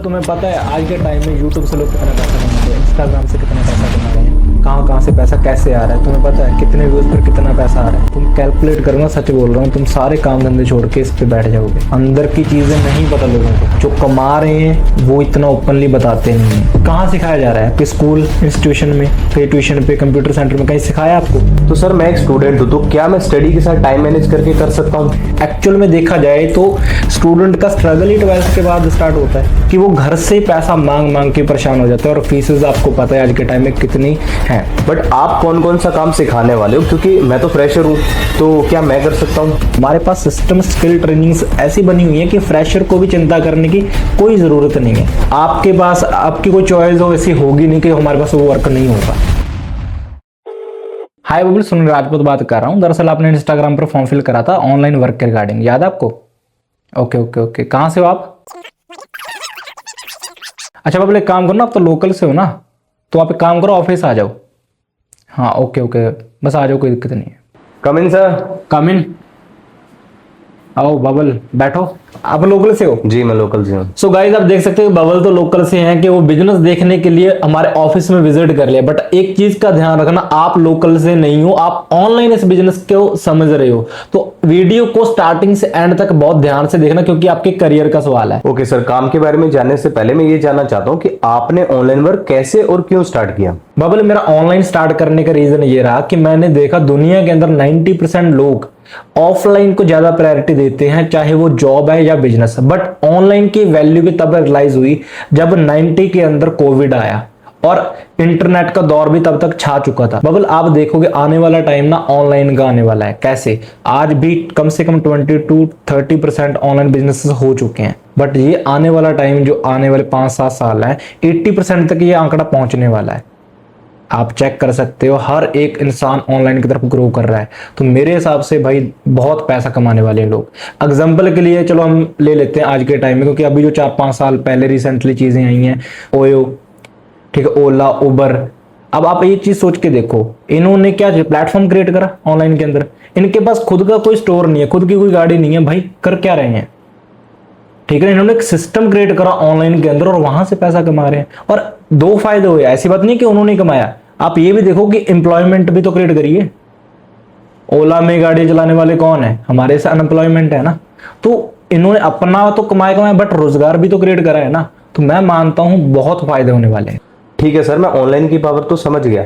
तुम्हें पता है आज के टाइम में यूट्यूब से लोग कितना पैसा कमाते हैं, इंस्टाग्राम से कितना पैसा कमा रहे हैं, कहाँ कहाँ से पैसा कैसे आ रहा है तुम्हें पता है, कितने व्यूज पर कितना पैसा आ रहा है। तुम कैलकुलेट करूंगा, सच बोल रहा हूँ, तुम सारे काम धंधे छोड़ के इस पे बैठ जाओगे। अंदर की चीजें नहीं पता लोगों को, जो कमा रहे हैं वो इतना ओपनली बताते नहीं है। कहाँ सिखाया जा रहा है? आपके स्कूल इंस्टीट्यूशन में, कहीं ट्यूशन पे, कंप्यूटर सेंटर में कहीं सिखाया आपको? तो सर मैं एक स्टूडेंट हूँ, तो क्या मैं स्टडी के साथ टाइम मैनेज करके कर सकता हूँ? एक्चुअल में देखा जाए तो स्टूडेंट का स्ट्रगल ही 12th के बाद स्टार्ट होता है कि वो घर से पैसा मांग मांग के परेशान हो जाता है। और फीसेस आपको पता है आज के टाइम में कितनी है। बट आप कौन कौन सा काम सिखाने वाले हो? क्योंकि मैं तो फ्रेशर हूँ, तो क्या मैं कर सकता हूँ? हमारे पास सिस्टम स्किल ट्रेनिंग्स ऐसी बनी हुई है कि फ्रेशर को भी चिंता करने की कोई जरूरत नहीं है। आपके पास आपकी कोई चॉइस हो ऐसी होगी नहीं कि हमारे पास वो वर्क नहीं होगा। हाय बबल, सुनील राजपूत बात कर रहा हूँ। दरअसल आपने इंस्टाग्राम पर फॉर्म फिल करा था ऑनलाइन वर्क के रिगार्डिंग, याद है आपको? ओके ओके ओके, कहाँ से हो आप? अच्छा बबल, एक काम करो ना, आप तो लोकल से हो ना, तो आप एक काम करो, ऑफिस आ जाओ। हाँ ओके ओके, बस आ जाओ, कोई दिक्कत नहीं है। कम इन सर। कम इन। आओ बबल, बैठो। आप लोकल से हो? जी मैं लोकल से हूँ। सो गाइस, आप देख सकते हो बबल तो लोकल से हैं कि वो बिजनेस देखने के लिए हमारे ऑफिस में विजिट कर लिया। बट एक चीज का ध्यान रखना, आप लोकल से नहीं हो, आप ऑनलाइन इस बिजनेस को समझ रहे हो, तो वीडियो को स्टार्टिंग से एंड तक बहुत ध्यान से देखना, क्योंकि आपके करियर का सवाल है। ओके सर, काम के बारे में जानने से पहले मैं ये जानना चाहता हूँ कि आपने ऑनलाइन वर्क कैसे और क्यों स्टार्ट किया? बबल, मेरा ऑनलाइन स्टार्ट करने का रीजन ये रहा कि मैंने देखा दुनिया के अंदर 90% लोग ऑफलाइन को ज्यादा प्रायोरिटी देते हैं, चाहे वो जॉब है या बिजनेस। बट ऑनलाइन की वैल्यू भी तब रियलाइज हुई जब 90 के अंदर कोविड आया और इंटरनेट का दौर भी तब तक छा चुका था। बबल, आप देखोगे आने वाला टाइम ना ऑनलाइन का आने वाला है। कैसे? आज भी कम से कम 20-30% ऑनलाइन बिजनेसेस हो चुके हैं, बट ये आने वाला टाइम, जो आने वाले 5-7 साल है, 80% तक ये आंकड़ा पहुंचने वाला है। आप चेक कर सकते हो, हर एक इंसान ऑनलाइन की तरफ ग्रो कर रहा है। तो मेरे हिसाब से भाई बहुत पैसा कमाने वाले हैं लोग। एग्जांपल के लिए चलो हम ले लेते हैं आज के टाइम में, क्योंकि अभी जो 4-5 साल पहले रिसेंटली चीजें आई हैं, ओयो, ठीक है, ओला, उबर। अब आप एक चीज सोच के देखो, इन्होंने क्या प्लेटफॉर्म क्रिएट करा ऑनलाइन के अंदर। इनके पास खुद का कोई स्टोर नहीं है, खुद की कोई गाड़ी नहीं है, भाई कर क्या रहे हैं? ठीक है, इन्होंने एक सिस्टम क्रिएट करा ऑनलाइन के अंदर और वहां से पैसा कमा रहे हैं। और दो फायदे हुए, ऐसी बात नहीं कि उन्होंने कमाया। आप ये भी देखो कि एम्प्लॉयमेंट भी तो क्रिएट करिए। ओला में गाड़ी चलाने वाले कौन है? हमारे से अनएम्प्लॉयमेंट है ना। तो इन्होंने अपना तो कमाया बट रोजगार भी तो क्रिएट करा है ना। तो मैं मानता हूं बहुत फायदे होने वाले हैं। ठीक है सर, मैं ऑनलाइन की पावर तो समझ गया,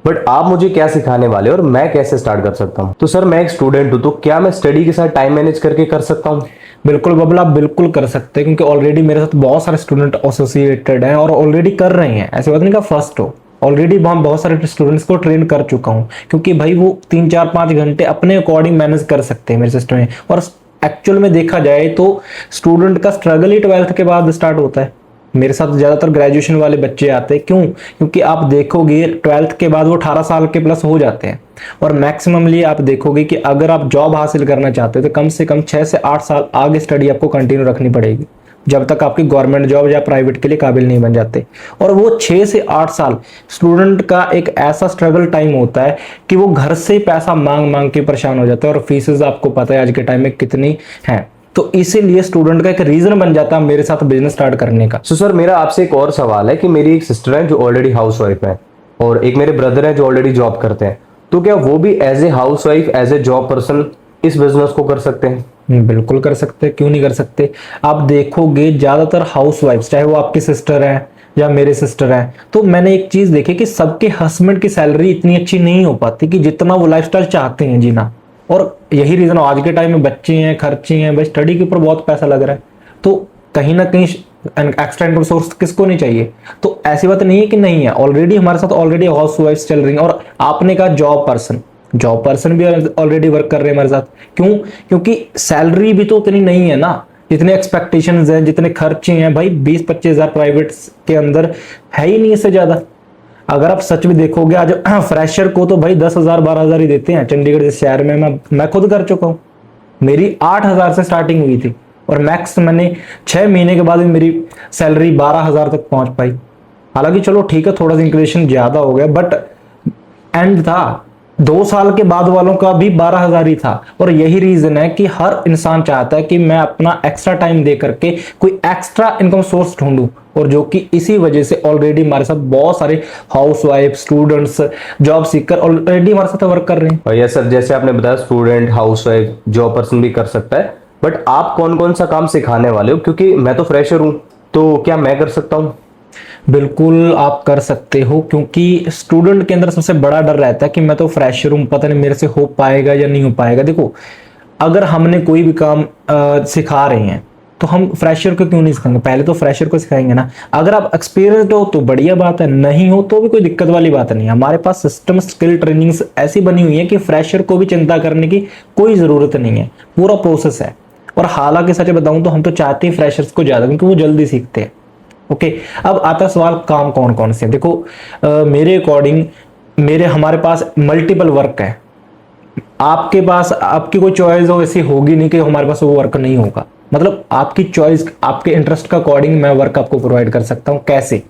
बट आप मुझे क्या सिखाने वाले और मैं कैसे स्टार्ट कर सकता हूँ? तो सर मैं एक स्टूडेंट हूँ, तो क्या मैं स्टडी के साथ टाइम मैनेज करके कर सकता हूँ? बिल्कुल बबल, आप बिल्कुल कर सकते हैं, क्योंकि ऑलरेडी मेरे साथ बहुत सारे स्टूडेंट एसोसिएटेड हैं और ऑलरेडी कर रहे हैं। ऐसी बात नहीं का फर्स्ट हो, ऑलरेडी हम बहुत सारे स्टूडेंट्स को ट्रेन कर चुका हूं, क्योंकि भाई वो 3-4-5 घंटे अपने अकॉर्डिंग मैनेज कर सकते हैं मेरे सिस्टम में। और एक्चुअल में देखा जाए तो स्टूडेंट का स्ट्रगल ही 12th के बाद स्टार्ट होता है। मेरे साथ ज्यादातर ग्रेजुएशन वाले बच्चे आते हैं। क्यों? क्योंकि आप देखोगे 12th के बाद वो 18 साल के प्लस हो जाते हैं। और मैक्सिममली आप देखोगे कि अगर आप जॉब हासिल करना चाहते हो तो कम से कम 6 से 8 साल आगे स्टडी आपको कंटिन्यू रखनी पड़ेगी, जब तक आपकी गवर्नमेंट जॉब या प्राइवेट के लिए काबिल नहीं बन जाते। और वो 6 से 8 साल स्टूडेंट का एक ऐसा स्ट्रगल टाइम होता है कि वो घर से पैसा मांग मांग के परेशान हो जाता है। और फीसेस आपको पता है आज के टाइम में कितनी है। तो इसीलिए स्टूडेंट का एक रीजन बन जाता है मेरे साथ बिजनेस स्टार्ट करने का। सो सर मेरा आपसे एक और सवाल है कि मेरी एक सिस्टर है जो ऑलरेडी हाउसवाइफ है और एक मेरे ब्रदर है जो ऑलरेडी जॉब करते हैं, तो क्या वो भी as a housewife, as a job person इस बिजनेस को कर सकते हैं? बिल्कुल कर सकते हैं, क्यों नहीं कर सकते। आप देखोगे ज्यादातर हाउसवाइफ्स, चाहे वो आपकी सिस्टर है या मेरे सिस्टर है, तो मैंने एक चीज देखी कि सबके हस्बैंड की सैलरी इतनी अच्छी नहीं हो पाती कि जितना वो लाइफस्टाइल चाहते हैं जीना। और यही रीजन आज के टाइम में बच्चे हैं, खर्चे हैं, भाई स्टडी के ऊपर बहुत पैसा लग रहा है, तो कहीं ना कहीं एक्स्ट्रा इनकम सोर्स किसको नहीं चाहिए। तो ऐसी बात नहीं है कि नहीं है, ऑलरेडी हमारे साथ ऑलरेडी हाउस वाइफ चल रही है। और आपने कहा जॉब पर्सन भी ऑलरेडी वर्क कर रहे हैं हमारे साथ। क्यों? क्योंकि सैलरी भी तो उतनी नहीं है ना, जितने एक्सपेक्टेशंस हैं, जितने खर्चे हैं, भाई 20-25 हजार प्राइवेट के अंदर है ही नहीं इससे ज्यादा। अगर आप सच में देखोगे आज फ्रेशर को तो भाई 10,000-12,000 ही देते हैं। चंडीगढ़ जैसे शहर में मैं खुद कर चुका हूँ, मेरी 8,000 से स्टार्टिंग हुई थी और मैक्स मैंने 6 महीने के बाद भी मेरी सैलरी 12,000 तक पहुंच पाई। हालांकि चलो ठीक है, थोड़ा सा इंक्रीशन ज्यादा हो गया, बट एंड था 2 साल के बाद वालों का भी 12,000 ही था। और यही रीजन है कि हर इंसान चाहता है कि मैं अपना एक्स्ट्रा टाइम दे करके कोई एक्स्ट्रा इनकम सोर्स ढूंढूं, और जो कि इसी वजह से ऑलरेडी हमारे साथ बहुत सारे housewife, students, job seeker already हमारे साथ वर्क कर रहे हैं। और ये सर जैसे आपने बताया स्टूडेंट, हाउसवाइफ, जॉब पर्सन भी कर सकता है, बट आप कौन कौन सा काम सिखाने वाले हो? क्योंकि मैं तो फ्रेशर हूं, तो क्या मैं कर सकता हूं? बिल्कुल आप कर सकते हो, क्योंकि स्टूडेंट के अंदर सबसे बड़ा डर रहता है कि मैं तो फ्रेशर हूं, पता नहीं मेरे से हो पाएगा या नहीं हो पाएगा। देखो, अगर हमने कोई भी काम सिखा रहे हैं तो हम फ्रेशर को क्यों नहीं सिखाएंगे, पहले तो फ्रेशर को सिखाएंगे ना। अगर आप एक्सपीरियंस्ड हो तो बढ़िया बात है, नहीं हो तो भी कोई दिक्कत वाली बात नहीं है। हमारे पास सिस्टम, स्किल ट्रेनिंग्स ऐसी बनी हुई है कि फ्रेशर को भी चिंता करने की कोई जरूरत नहीं है, पूरा प्रोसेस है। और हालांकि सच बताऊं तो हम तो चाहते हैं फ्रेशर्स को ज्यादा, क्योंकि वो जल्दी सीखते हैं। ओके, अब आता सवाल काम कौन कौन से हैं। देखो, मेरे अकॉर्डिंग हमारे पास मल्टीपल वर्क है। आपके पास आपकी कोई चॉइस हो ऐसी होगी नहीं कि हमारे पास वो वर्क नहीं होगा। मतलब आपकी चॉइस, आपके इंटरेस्ट का अकॉर्डिंग मैं वर्क आपको प्रोवाइड कर सकता हूँ। कैसे?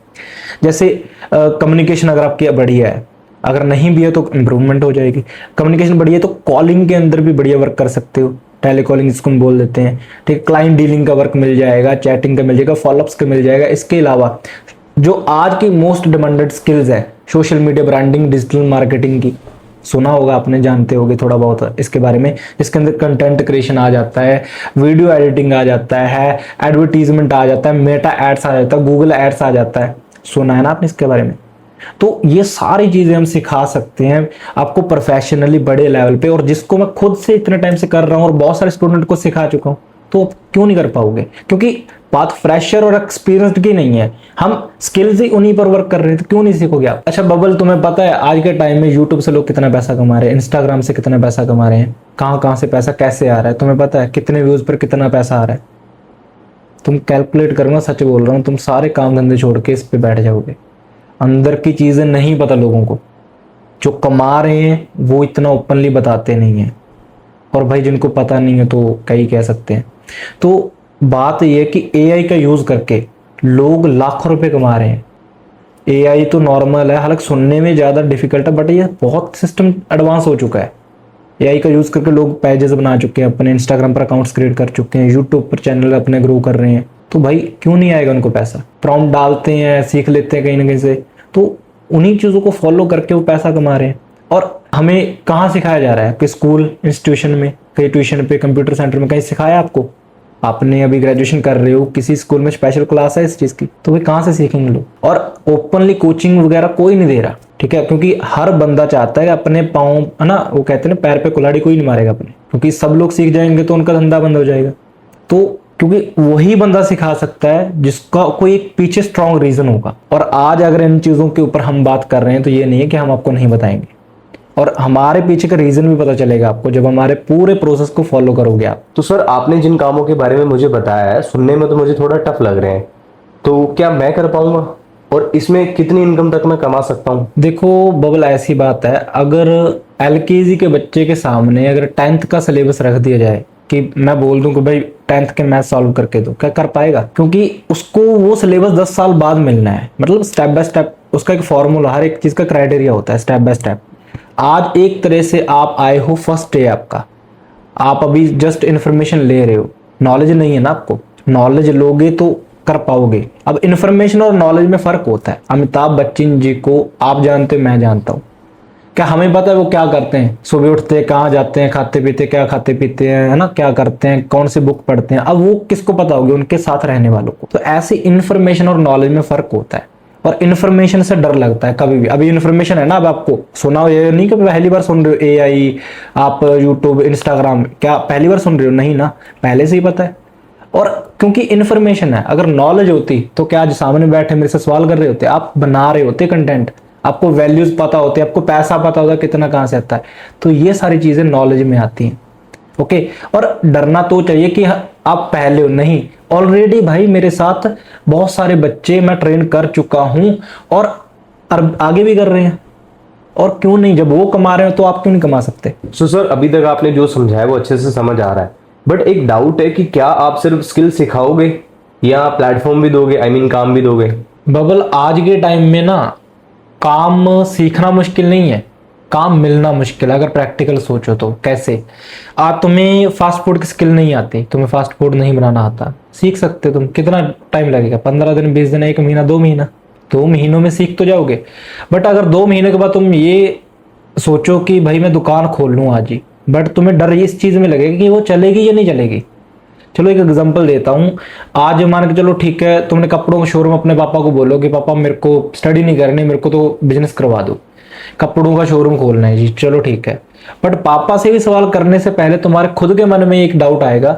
जैसे कम्युनिकेशन अगर आपकी बढ़िया है, अगर नहीं भी है तो इंप्रूवमेंट हो जाएगी। कम्युनिकेशन बढ़िया है तो कॉलिंग के अंदर भी बढ़िया वर्क कर सकते हो, टेलीकॉलिंग जिसको हम बोल देते हैं। ठीक, क्लाइंट डीलिंग का वर्क मिल जाएगा, चैटिंग का मिल जाएगा, फॉलोअप्स का मिल जाएगा। इसके अलावा जो आज की मोस्ट डिमांडेड स्किल्स है, social media branding, digital marketing की, सुना होगा आपने, जानते होगे थोड़ा बहुत इसके बारे में। इसके अंदर कंटेंट क्रिएशन आ जाता है, वीडियो एडिटिंग आ जाता है, एडवर्टीजमेंट आ जाता है, मेटा एड्स आ जाता है, गूगल एड्स आ जाता है। सुना है ना आपने इसके बारे में? तो ये सारी चीजें हम सिखा सकते हैं आपको प्रोफेशनली बड़े लेवल पे, और जिसको मैं खुद से इतने टाइम से कर रहा हूं और बहुत सारे स्टूडेंट को सिखा चुका हूं। तो आप क्यों नहीं कर पाओगे? क्योंकि बात फ्रेशर और एक्सपीरियंस्ड की नहीं है, हम स्किल्स ही उन्हीं पर वर्क कर रहे हैं, तो क्यों नहीं सीखोगे आप? अच्छा बबल, तुम्हें पता है आज के टाइम में यूट्यूब से लोग कितना पैसा कमा रहे हैं, इंस्टाग्राम से कितना पैसा कमा रहे हैं, कहां कहां से पैसा कैसे आ रहा है तुम्हें पता है? कितने व्यूज पर कितना पैसा आ रहा है? तुम कैलकुलेट करूंगा, सच बोल रहा हूं, तुम सारे काम धंधे छोड़ के इस पे बैठ जाओगे। अंदर की चीजें नहीं पता लोगों को, जो कमा रहे हैं वो इतना ओपनली बताते नहीं है, और भाई जिनको पता नहीं है तो कई कह सकते हैं। तो बात यह है कि एआई का यूज करके लोग लाखों रुपए कमा रहे हैं। एआई तो नॉर्मल है, हालांकि सुनने में ज्यादा डिफिकल्ट है, बट ये बहुत सिस्टम एडवांस हो चुका है। एआई का यूज करके लोग पेजेस बना चुके हैं, अपने इंस्टाग्राम पर अकाउंट्स क्रिएट कर चुके हैं, यूट्यूब पर चैनल अपने ग्रो कर रहे हैं। तो भाई क्यों नहीं आएगा उनको पैसा? प्रॉम्प्ट डालते हैं, सीख लेते हैं कहीं ना कहीं से, तो उन्हीं चीजों को फॉलो करके वो पैसा कमा रहे हैं। और हमें कहाँ सिखाया जा रहा है? कि स्कूल, इंस्टीट्यूशन में, कहीं ट्यूशन पे, कंप्यूटर सेंटर में कहीं सिखाया आपको? आपने अभी ग्रेजुएशन कर रहे हो, किसी स्कूल में स्पेशल क्लास है इस चीज की, तो वे कहाँ से सीखेंगे लोग? और ओपनली कोचिंग वगैरह कोई नहीं दे रहा, ठीक है, क्योंकि हर बंदा चाहता है कि अपने पाँव, है ना, वो कहते हैं ना, पैर पे कुल्हाड़ी कोई नहीं मारेगा अपने, क्योंकि सब लोग सीख जाएंगे तो उनका धंधा बंद हो जाएगा। तो क्योंकि वही बंदा सिखा सकता है जिसका कोई एक पीछे स्ट्रॉन्ग रीजन होगा। और आज अगर इन चीजों के ऊपर हम बात कर रहे हैं तो ये नहीं है कि हम आपको नहीं बताएंगे, और हमारे पीछे का रीजन भी पता चलेगा आपको जब हमारे पूरे प्रोसेस को फॉलो करोगे आप। तो सर आपने जिन कामों के बारे में मुझे बताया है, सुनने में तो मुझे थोड़ा टफ लग रहे हैं, तो क्या मैं कर पाऊंगा? और इसमें कितनी इनकम तक मैं कमा सकता हूँ? देखो बबल, ऐसी बात है, अगर एलकेजी के बच्चे के सामने अगर 10th का सिलेबस रख दिया जाए कि मैं बोल दूं कि भाई 10th के मैथ सॉल्व करके दो, क्या कर पाएगा? क्योंकि उसको वो सिलेबस 10 साल बाद मिलना है। मतलब स्टेप बाय स्टेप उसका एक फॉर्मूला, हर एक चीज का क्राइटेरिया होता है, स्टेप बाय स्टेप। आज एक तरह से आप आए हो, फर्स्ट डे आपका, आप अभी जस्ट इंफॉर्मेशन ले रहे हो, नॉलेज नहीं है ना आपको। नॉलेज लोगे तो कर पाओगे। अब इंफॉर्मेशन और नॉलेज में फर्क होता है। अमिताभ बच्चन जी को आप जानते हो, मैं जानता हूँ, क्या हमें पता है वो क्या करते हैं? सुबह उठते हैं, कहाँ जाते हैं, खाते पीते, क्या खाते पीते हैं, है ना, क्या करते हैं, कौन सी बुक पढ़ते हैं? अब वो किसको पता होगी? उनके साथ रहने वालों को। तो ऐसी इंफॉर्मेशन और नॉलेज में फर्क होता है, और इन्फॉर्मेशन से डर लगता है कभी भी। अभी इन्फॉर्मेशन है ना, अब आपको सुना हो, ये नहीं कि पहली बार सुन रहे हो एआई, आप यूट्यूब, इंस्टाग्राम, क्या पहली बार सुन रहे हो? नहीं ना, पहले से ही पता है। और क्योंकि इन्फॉर्मेशन है, अगर नॉलेज होती तो क्या आज सामने बैठे मेरे से सवाल कर रहे होते? आप बना रहे होते कंटेंट, आपको वैल्यूज पता होते, आपको पैसा पता होता कितना कहां से आता है। तो ये सारी चीजें नॉलेज में आती हैं। ओके, और डरना तो चाहिए कि आप पहले हो, नहीं, ऑलरेडी भाई मेरे साथ बहुत सारे बच्चे मैं ट्रेन कर चुका हूं, और आगे भी कर रहे हैं। और क्यों नहीं, जब वो कमा रहे हो तो आप क्यों नहीं कमा सकते? सो सर अभी तक आपने जो समझाया वो अच्छे से समझ आ रहा है, बट एक डाउट है कि क्या आप सिर्फ स्किल सिखाओगे या प्लेटफॉर्म भी दोगे, आई मीन काम भी दोगे? बबल, आज के टाइम में ना काम सीखना मुश्किल नहीं है, काम मिलना मुश्किल है अगर प्रैक्टिकल सोचो तो। कैसे? तुम्हें फास्ट फूड की स्किल नहीं आती, तुम्हें फास्ट फूड नहीं बनाना आता, सीख सकते हो तुम। कितना टाइम लगेगा? 15 दिन, 20 दिन, 1 महीना, 2 महीना? 2 महीनों में सीख तो जाओगे। बट अगर 2 महीने के बाद तुम ये सोचो कि भाई मैं दुकान खोल लूँ आज ही, बट तुम्हें डर इस चीज में लगेगा कि वो चलेगी या नहीं चलेगी। चलो एक एग्जांपल देता हूँ। आज मान के चलो ठीक है, तुमने कपड़ों का शोरूम अपने पापा को बोलो कि पापा मेरे को स्टडी नहीं करनी, मेरे को तो बिजनेस करवा दो, कपड़ों का शोरूम खोलना है जी। चलो ठीक है, बट पापा से भी सवाल करने से पहले तुम्हारे खुद के मन में एक डाउट आएगा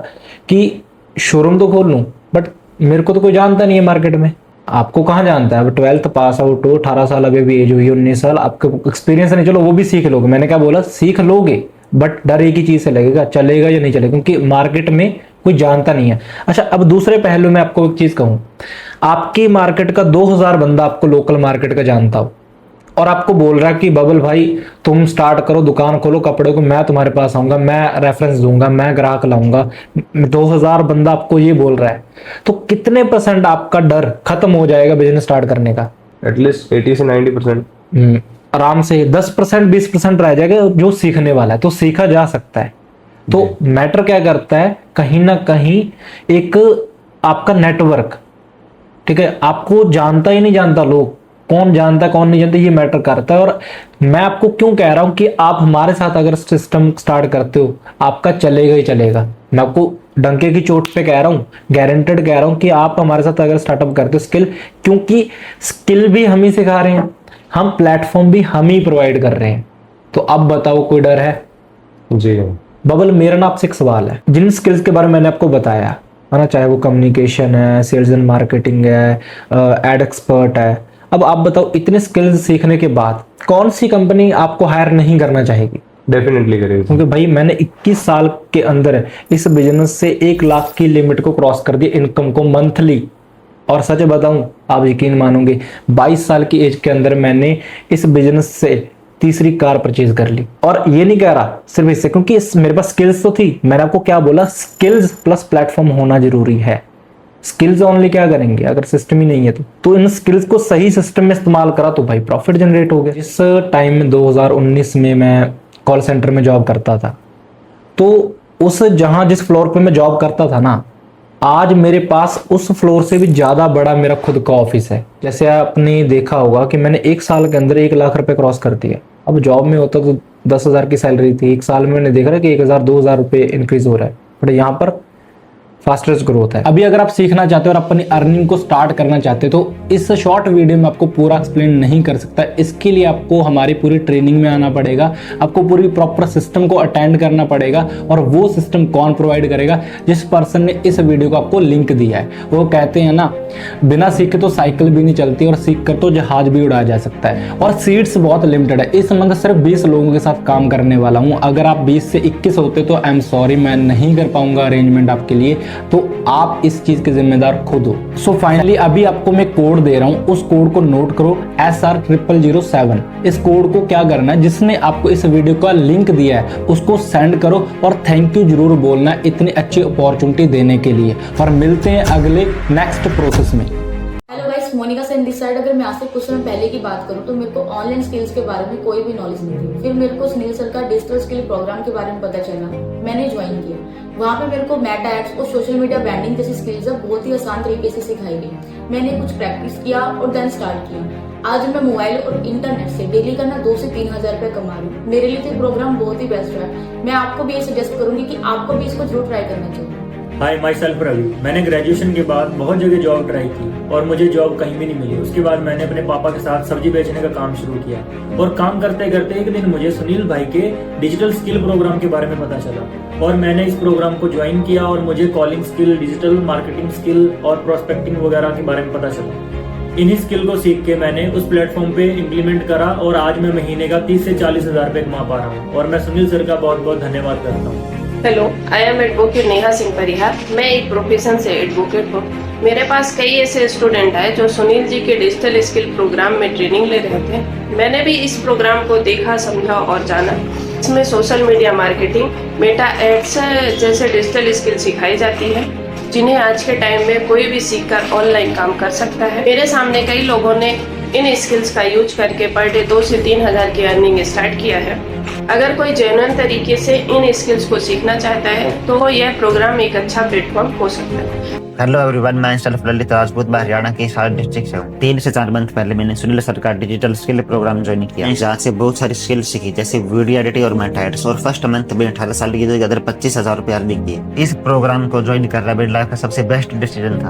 कि शोरूम तो खोल लूँ, बट मेरे को तो कोई जानता नहीं है मार्केट में। आपको कहाँ जानता है? अब 12th पास आउट हो, 18 साल अभी भी एज हुई, 19 साल, आपको एक्सपीरियंस नहीं। चलो वो भी सीख लोगे, मैंने क्या बोला, सीख लोगे, बट डर एक ही चीज से लगेगा, चलेगा या नहीं चलेगा, क्योंकि मार्केट में कोई जानता नहीं है। अच्छा, अब दूसरे पहलू में आपको एक चीज कहूं, आपकी मार्केट का 2000 बंदा आपको लोकल मार्केट का जानता हो और आपको बोल रहा है कि बबल भाई तुम स्टार्ट करो, दुकान खोलो कपड़े को, मैं तुम्हारे पास आऊंगा, मैं रेफरेंस दूंगा, मैं ग्राहक लाऊंगा, 2000 बंदा आपको ये बोल रहा है, तो कितने % आपका डर खत्म हो जाएगा बिजनेस स्टार्ट करने का? एटलीस्ट 80 से 90%। आराम से 10% 20% रह जाएगा जो सीखने वाला है। तो सीखा जा सकता है। तो मैटर क्या करता है, कहीं ना कहीं एक आपका नेटवर्क, ठीक है, आपको जानता ही नहीं जानता लोग, कौन जानता है कौन नहीं जानता, ये मैटर करता है। और मैं आपको क्यों कह रहा हूं कि आप हमारे साथ अगर सिस्टम स्टार्ट करते हो, आपका चलेगा ही चलेगा। मैं आपको डंके की चोट पे कह रहा हूं, गारंटेड कह रहा हूं कि आप हमारे साथ अगर स्टार्टअप करते हो स्किल, क्योंकि स्किल भी हम ही सिखा रहे हैं, हम प्लेटफॉर्म भी हम ही प्रोवाइड कर रहे हैं। तो अब बताओ कोई डर है? जी बबल, मेरा ना आपसे एक सवाल है। जिन स्किल्स के बारे में मैंने आपको बताया है ना, चाहे वो कम्युनिकेशन है, सेल्स एंड मार्केटिंग है, एड एक्सपर्ट है, अब आप बताओ इतने स्किल्स सीखने के बाद कौन सी कंपनी आपको हायर नहीं करना चाहेगी? डेफिनेटली करेगी, क्योंकि भाई मैंने 21 साल के अंदर इस बिजनेस से 1 लाख की लिमिट को क्रॉस कर दिया इनकम को मंथली। और सच बताऊं, आप यकीन मानोगे, 22 साल की एज के अंदर मैंने इस बिजनेस से तीसरी कार परचेज कर ली। और ये नहीं कह रहा सिर्फ इससे, क्योंकि मेरे पास स्किल्स तो थी। मैंने आपको क्या बोला, स्किल्स प्लस प्लेटफॉर्म होना जरूरी है। स्किल्स ओनली क्या करेंगे अगर सिस्टम ही नहीं है तो इन स्किल्स को सही सिस्टम में इस्तेमाल करा तो भाई प्रॉफिट जनरेट हो गया। जिस टाइम में 2019 में मैं कॉल सेंटर में जॉब करता था, तो जिस फ्लोर पे मैं जॉब करता था ना, आज मेरे पास उस फ्लोर से भी ज्यादा बड़ा मेरा खुद का ऑफिस है। जैसे आपने देखा होगा कि मैंने 1 साल के अंदर 1 लाख रुपए क्रॉस कर दिया। अब जॉब में होता तो 10,000 की सैलरी थी, 1 साल में मैंने देखा कि 1,000 2,000 रुपए इंक्रीज हो रहा है, बट यहाँ पर फास्टेस्ट ग्रोथ है। अभी अगर आप सीखना चाहते हो और अपनी अर्निंग को स्टार्ट करना चाहते हो तो इस शॉर्ट वीडियो में आपको पूरा एक्सप्लेन नहीं कर सकता। इसके लिए आपको हमारी पूरी ट्रेनिंग में आना पड़ेगा, आपको पूरी प्रॉपर सिस्टम को अटेंड करना पड़ेगा। और वो सिस्टम कौन प्रोवाइड करेगा? जिस पर्सन ने इस वीडियो को आपको लिंक दिया है। वो कहते हैं ना, बिना सीखे तो साइकिल भी नहीं चलती और सीख कर तो जहाज भी उड़ाया जा सकता है। और सीट्स बहुत लिमिटेड है। इस मंथ सिर्फ 20 लोगों के साथ काम करने वाला हूँ। अगर आप 20 से 21 होते तो आई एम सॉरी, मैं नहीं कर पाऊंगा अरेंजमेंट आपके लिए। तो आप इस चीज के जिम्मेदार खुद हो। सो फाइनली अभी आपको मैं कोड दे रहा हूं, उस कोड को नोट करो, SR0007। इस कोड को क्या करना है, जिसने आपको इस वीडियो का लिंक दिया है उसको सेंड करो और थैंक यू जरूर बोलना है इतनी अच्छी अपॉर्चुनिटी देने के लिए। और मिलते हैं अगले नेक्स्ट प्रोसेस में। Hello guys, Monika Sen this side. अगर मैं आज से कुछ समय पहले की बात करूं तो मेरे को ऑनलाइन स्किल्स के बारे में कोई भी नॉलेज नहीं थी। फिर मेरे को सुनील सर का डिजिटल स्किल प्रोग्राम के बारे में पता चला, मैंने ज्वाइन किया। वहाँ पे मेरे को मेटा एड्स और सोशल मीडिया ब्रांडिंग जैसी स्किल्स बहुत ही आसान तरीके से सिखाई गई। मैंने कुछ प्रैक्टिस किया और देन स्टार्ट किया। आज मैं मोबाइल और इंटरनेट से डेली का 2 से 3 हजार रुपए कमा रही हूँ। मेरे लिए तो प्रोग्राम बहुत ही बेस्ट है। मैं आपको भी ये सजेस्ट करूंगी कि आपको भी इसको जरूर ट्राई करना चाहिए। हाय, माई सेल्फ रवि। मैंने ग्रेजुएशन के बाद बहुत जगह जॉब ट्राई की और मुझे जॉब कहीं भी नहीं मिली। उसके बाद मैंने अपने पापा के साथ सब्जी बेचने का काम शुरू किया और काम करते करते एक दिन मुझे सुनील भाई के डिजिटल स्किल प्रोग्राम के बारे में पता चला और मैंने इस प्रोग्राम को ज्वाइन किया और मुझे calling skill, digital marketing skill और प्रोस्पेक्टिंग वगैरह के बारे में पता चला। इन्हीं स्किल को सीख के मैंने उस प्लेटफॉर्म पे इम्प्लीमेंट करा और आज मैं महीने का 30 से 40 हजार रुपए कमा पा रहा हूँ और मैं सुनील सर का बहुत बहुत धन्यवाद करता हूँ। Hello, I am advocate Neha Singh Parihar. मैं एक प्रोफेशन से एडवोकेट हूँ। मेरे पास कई ऐसे स्टूडेंट हैं जो सुनील जी के डिजिटल स्किल प्रोग्राम में ट्रेनिंग ले रहे थे। मैंने भी इस प्रोग्राम को देखा, समझा और जाना। इसमें social media marketing, Meta ads जैसे डिजिटल स्किल सिखाई जाती है, जिन्हें आज के टाइम में कोई भी सीखकर ऑनलाइन काम कर सकता है। मेरे सामने कई लोगों ने इन स्किल्स का यूज करके पर डे 2 से 3 हज़ार की अर्निंग स्टार्ट किया है। अगर कोई जेन्युइन तरीके से इन स्किल्स को सीखना चाहता है तो यह प्रोग्राम एक अच्छा प्लेटफॉर्म हो सकता है। हेलो एवरीवन, मैं सेल्फ ललित राजपूत, मैं हरियाणा के हिसार डिस्ट्रिक्ट से हूँ। 3 से 4 मंथ पहले मैंने सुनील सर का डिजिटल स्किल प्रोग्राम ज्वाइन किया, जहाँ से बहुत सारी स्किल सीखी, जैसे वीडियो एडिटिंग और मेथड्स। और फर्स्ट मंथ में 18 साल की जगह 25,000 रुपये अर्निंग की। इस प्रोग्राम को ज्वाइन करना मेरी लाइफ का सबसे बेस्ट डिसीजन था।